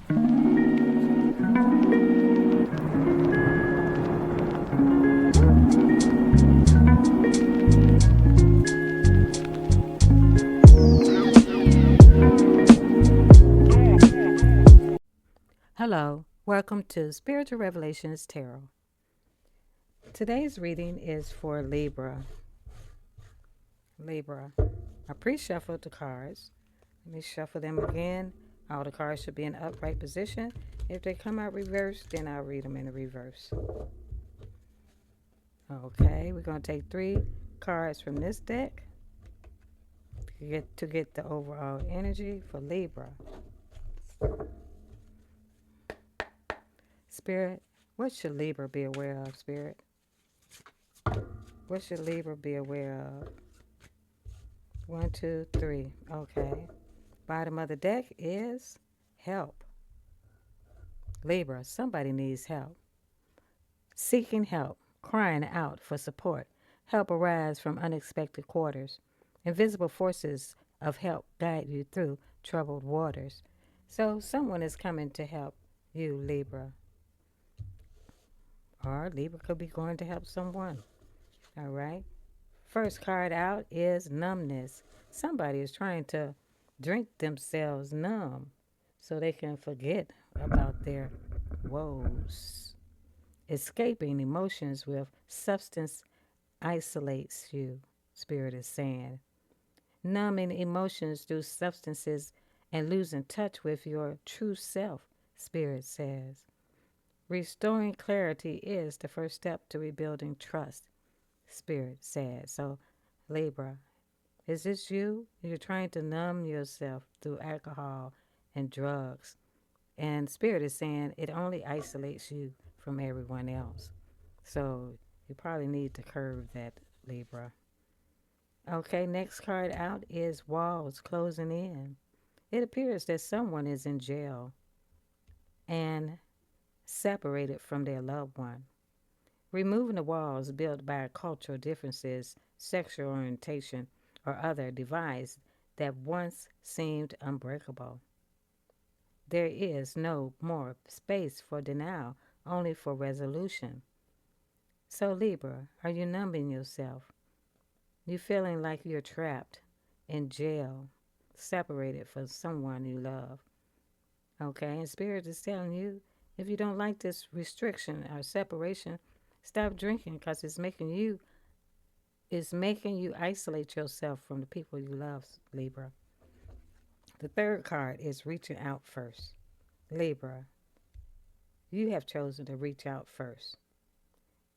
Hello, welcome to Spiritual Revelations Tarot. Today's reading is for Libra. Libra. I pre-shuffled the cards. Let me shuffle them again. All the cards should be in upright position. If they come out reversed, then I'll read them in the reverse. Okay, we're going to take 3 cards from this deck to get the overall energy for Libra. Spirit, what should Libra be aware of, Spirit? What should Libra be aware of? 1, 2, 3. Okay. Bottom of the deck is help. Libra, somebody needs help. Seeking help, crying out for support. Help arise from unexpected quarters. Invisible forces of help guide you through troubled waters. So someone is coming to help you, Libra. Or Libra could be going to help someone. All right. First card out is numbness. Somebody is trying to drink themselves numb so they can forget about their woes. Escaping emotions with substance isolates you, Spirit is saying. Numbing emotions through substances and losing touch with your true self, Spirit says. Restoring clarity is the first step to rebuilding trust, Spirit says. So, Libra, is this you? You're trying to numb yourself through alcohol and drugs. And Spirit is saying it only isolates you from everyone else. So you probably need to curb that, Libra. Okay, next card out is walls closing in. It appears that someone is in jail and separated from their loved one. Removing the walls built by cultural differences, sexual orientation, or other divides that once seemed unbreakable. There is no more space for denial, only for resolution. So, Libra, are you numbing yourself? You feeling like you're trapped in jail, separated from someone you love. Okay, and Spirit is telling you, if you don't like this restriction or separation, stop drinking because it's making you isolate yourself from the people you love, Libra. The third card is reaching out first. Libra, you have chosen to reach out first.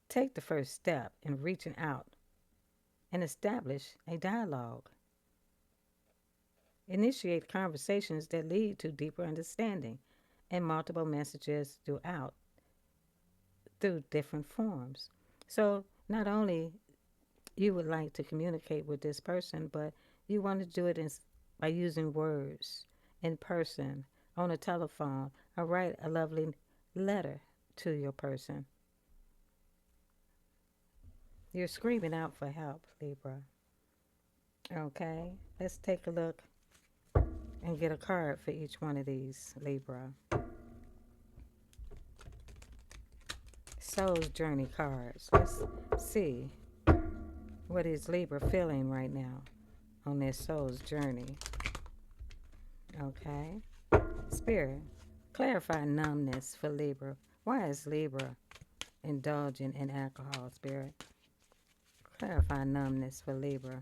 Take the first step in reaching out and establish a dialogue. Initiate conversations that lead to deeper understanding and multiple messages through different forms. So not only you would like to communicate with this person, but you want to do it by using words, in person, on a telephone, or write a lovely letter to your person. You're screaming out for help, Libra. Okay, let's take a look and get a card for each one of these, Libra. Soul's Journey cards. Let's see what is Libra feeling right now on their soul's journey. Okay. Spirit, clarify numbness for Libra. Why is Libra indulging in alcohol, Spirit? Clarify numbness for Libra.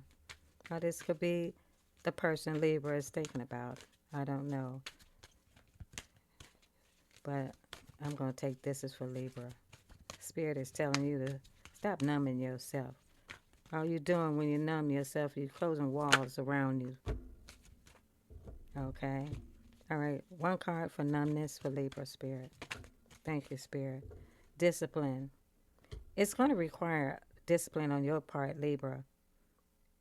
Now, this could be the person Libra is thinking about. I don't know. But I'm going to take this as for Libra. Spirit is telling you to stop numbing yourself. All you're doing when you numb yourself, you're closing walls around you. Okay? All right. One card for numbness for Libra, Spirit. Thank you, Spirit. Discipline. It's going to require discipline on your part, Libra.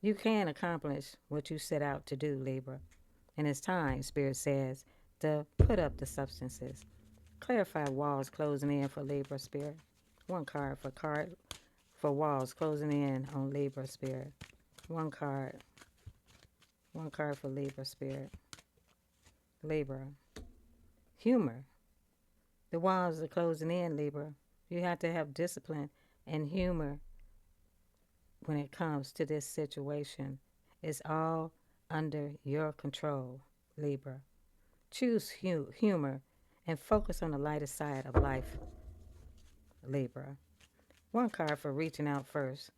You can accomplish what you set out to do, Libra. And it's time, Spirit says, to put up the substances. Clarify walls closing in for Libra, Spirit. One card for walls closing in on Libra, Spirit. One card for Libra, Spirit. Libra. humor. The walls are closing in, Libra. You have to have discipline and humor when it comes to this situation. It's all under your control, Libra. Choose humor and focus on the lighter side of life, Libra. One card for reaching out first.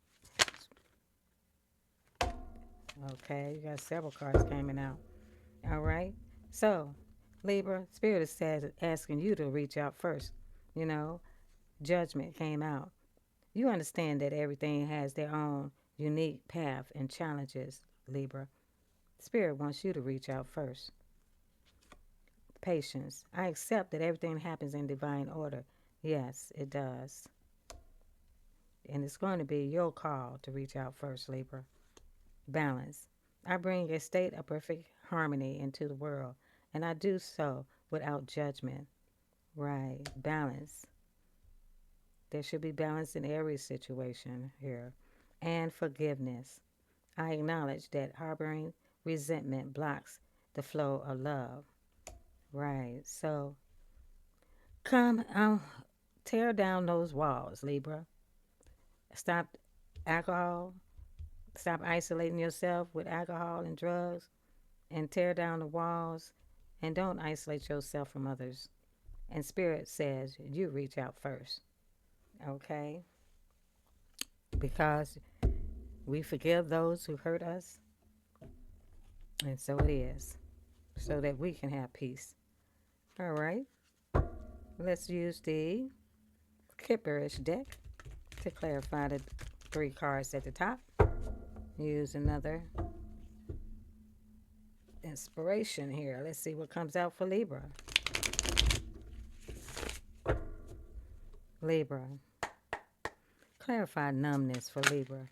Okay, you got several cards coming out. All right. So, Libra, Spirit is asking you to reach out first. You know, judgment came out. You understand that everything has their own unique path and challenges, Libra. Spirit wants you to reach out first. Patience. I accept that everything happens in divine order. Yes, it does. And it's going to be your call to reach out first, Libra. Balance. I bring a state of perfect harmony into the world, and I do so without judgment. Right. Balance. There should be balance in every situation here. And forgiveness. I acknowledge that harboring resentment blocks the flow of love. Right. So come, tear down those walls, Libra. Stop alcohol. Stop isolating yourself with alcohol and drugs, and tear down the walls, and don't isolate yourself from others. And Spirit says you reach out first. Okay? Because we forgive those who hurt us, and so it is, so that we can have peace. All right? Let's use the Kipperish deck to clarify the 3 cards at the top. Use another inspiration here. Let's see what comes out for Libra. Libra. Clarify numbness for Libra.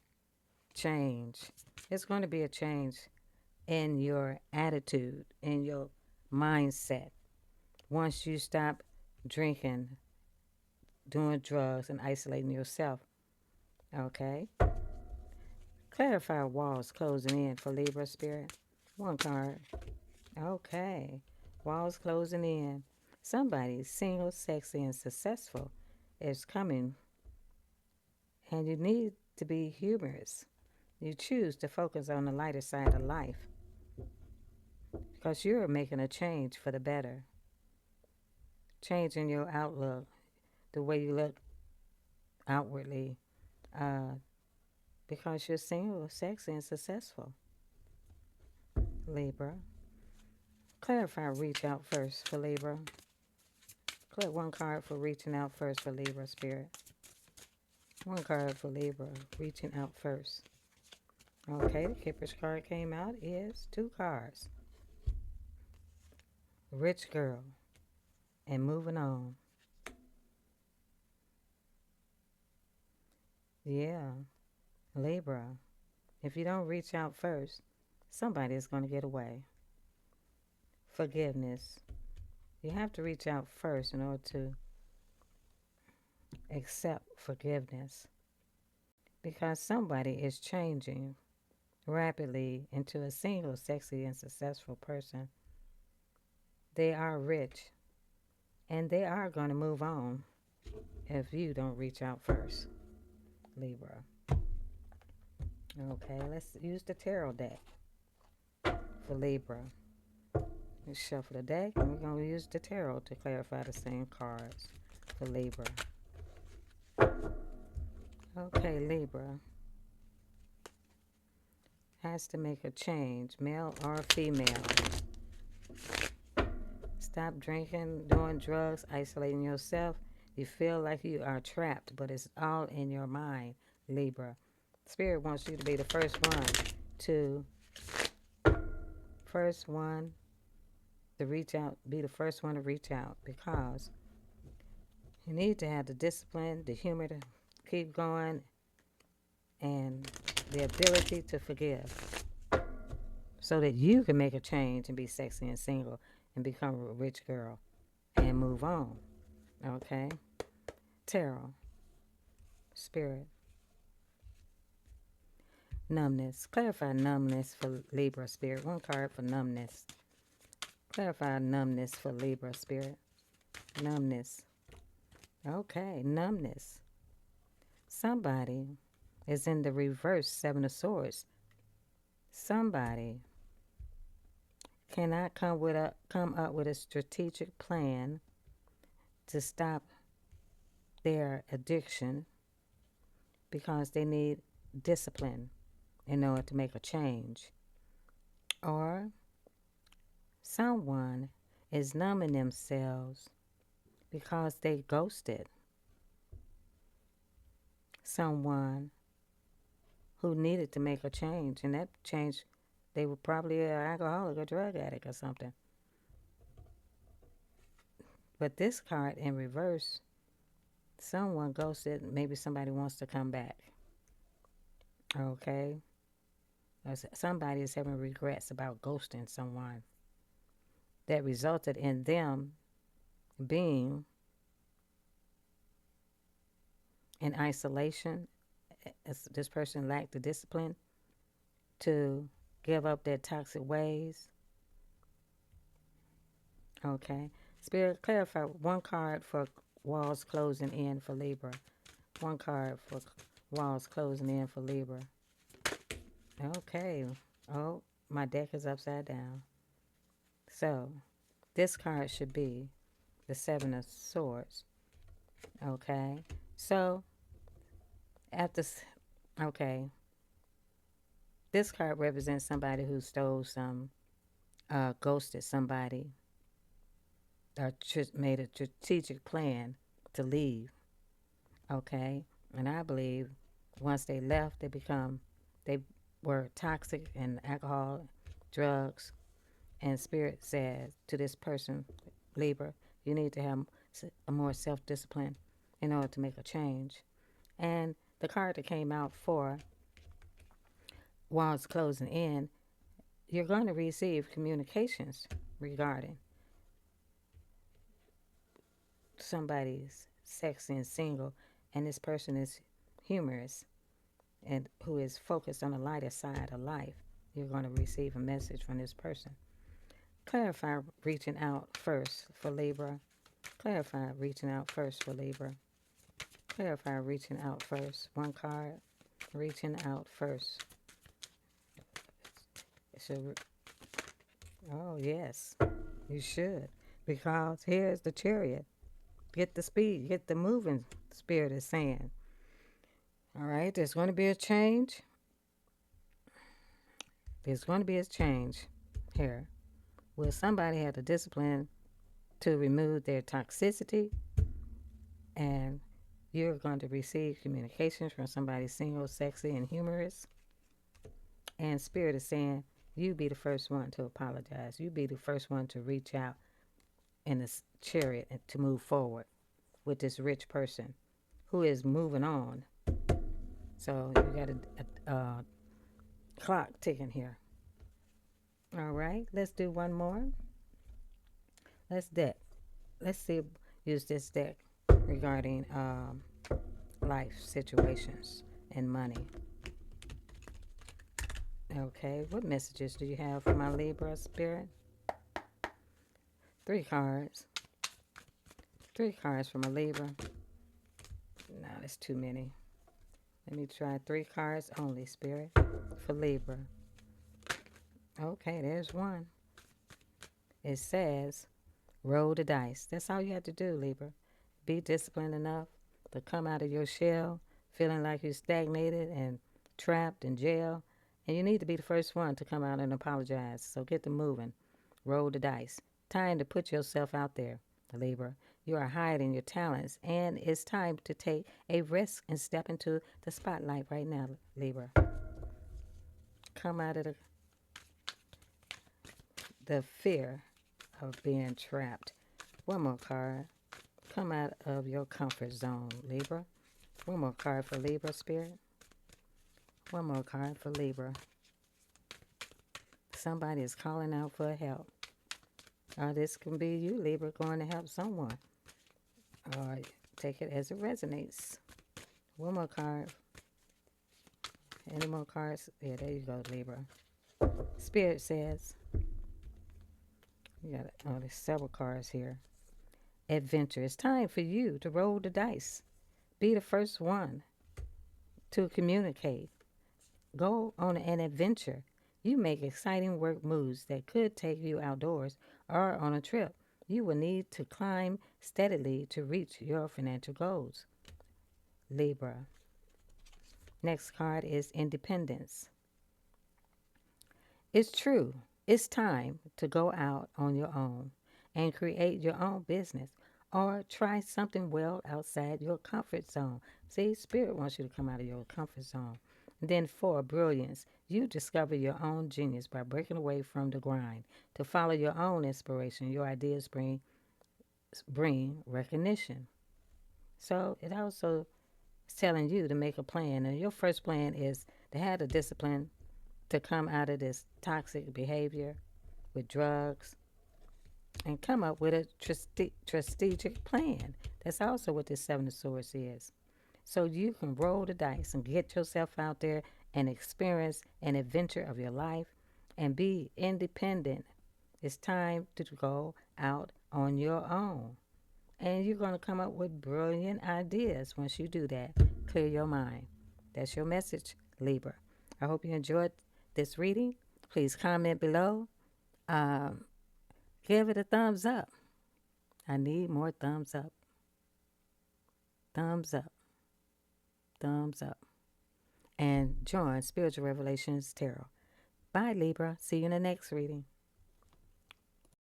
Change. It's going to be a change in your attitude, in your mindset. Once you stop drinking, doing drugs, and isolating yourself. Okay? Clarify walls closing in for Libra Spirit. 1 card. Okay. Walls closing in. Somebody single, sexy, and successful is coming, and you need to be humorous. You choose to focus on the lighter side of life because you're making a change for the better. Changing your outlook, the way you look outwardly, because you're single, sexy, and successful. Libra. Clarify reach out first for Libra. Click 1 card for reaching out first for Libra Spirit. 1 card for Libra, reaching out first. Okay, the Kipper's card came out is 2 cards. Rich girl. And moving on. Yeah, Libra. If you don't reach out first, somebody is going to get away. Forgiveness. You have to reach out first in order to accept forgiveness. Because somebody is changing rapidly into a single, sexy, and successful person. They are rich. And they are going to move on if you don't reach out first, Libra. Okay, let's use the tarot deck for Libra. Let's shuffle the deck, and we're going to use the tarot to clarify the same cards for Libra. Okay, Libra has to make a change, male or female. Stop drinking, doing drugs, isolating yourself. You feel like you are trapped, but it's all in your mind, Libra. Spirit wants you to be the first one to reach out, be the first one to reach out, because you need to have the discipline, the humor to keep going, and the ability to forgive so that you can make a change and be sexy and single and become a rich girl and move on. Okay? Tarot. Spirit. Numbness. Clarify numbness for Libra Spirit. 1 card for numbness. Clarify numbness for Libra, Spirit. Numbness. Okay, numbness. Somebody is in the reverse Seven of Swords. Somebody cannot come up with a strategic plan to stop their addiction because they need discipline in order to make a change. Or someone is numbing themselves because they ghosted someone who needed to make a change, and that change, they were probably an alcoholic or drug addict or something. But this card in reverse, someone ghosted, maybe somebody wants to come back. Okay? Somebody is having regrets about ghosting someone that resulted in them being in isolation. This person lacked the discipline to give up their toxic ways. Okay. Spirit, clarify one card for walls closing in for Libra. One card for walls closing in for Libra. Okay. Oh, my deck is upside down. So, this card should be the Seven of Swords. Okay. So, after, okay, this card represents somebody who stole some, ghosted somebody, or made a strategic plan to leave. Okay. And I believe once they left, they were toxic and alcohol, drugs, and Spirit said to this person, Libra, you need to have a more self-discipline in order to make a change. And the card that came out for walls closing in, you're going to receive communications regarding somebody's sexy and single, and this person is humorous and who is focused on the lighter side of life. You're going to receive a message from this person. Clarify reaching out first for Libra. Clarify reaching out first for Libra. Clarify reaching out first. One card, reaching out first. Oh, yes, you should. Because here's the Chariot. Get the speed, get the moving, Spirit is saying. All right, there's going to be a change. There's going to be a change here. Will somebody have the discipline to remove their toxicity? And you're going to receive communications from somebody single, sexy, and humorous. And Spirit is saying, you be the first one to apologize. You be the first one to reach out in the Chariot and to move forward with this rich person who is moving on. So you got a clock ticking here. All right, let's do one more. Let's see, use this deck regarding life situations and money. Okay, what messages do you have for my Libra Spirit? 3 cards. 3 cards from a Libra. No, that's too many. Let me try 3 cards only, Spirit, for Libra. Okay, there's one. It says, roll the dice. That's all you have to do, Libra. Be disciplined enough to come out of your shell, feeling like you're stagnated and trapped in jail. And you need to be the first one to come out and apologize. So get to moving. Roll the dice. Time to put yourself out there, Libra. You are hiding your talents, and it's time to take a risk and step into the spotlight right now, Libra. Come out of the fear of being trapped. One more card. Come out of your comfort zone, Libra. One more card for Libra, Spirit. One more card for Libra. Somebody is calling out for help. Or this can be you, Libra, going to help someone. Or take it as it resonates. One more card. Any more cards? Yeah, there you go, Libra. Spirit says, You got there's several cards here. Adventure. It's time for you to roll the dice. Be the first one to communicate. Go on an adventure. You make exciting work moves that could take you outdoors or on a trip. You will need to climb steadily to reach your financial goals. Libra. Next card is independence. It's true. It's time to go out on your own and create your own business or try something well outside your comfort zone. See, Spirit wants you to come out of your comfort zone. And then four, brilliance. You discover your own genius by breaking away from the grind. To follow your own inspiration, your ideas bring recognition. So it also is telling you to make a plan. And your first plan is to have the discipline to come out of this toxic behavior with drugs and come up with a strategic plan. That's also what this Seven of Swords is. So you can roll the dice and get yourself out there and experience an adventure of your life and be independent. It's time to go out on your own. And you're going to come up with brilliant ideas once you do that. Clear your mind. That's your message, Libra. I hope you enjoyed this reading. Please comment below. Um, Give it a thumbs up. I need more thumbs up. Thumbs up. Thumbs up. And join Spiritual Revelations Tarot. Bye, Libra. See you in the next reading.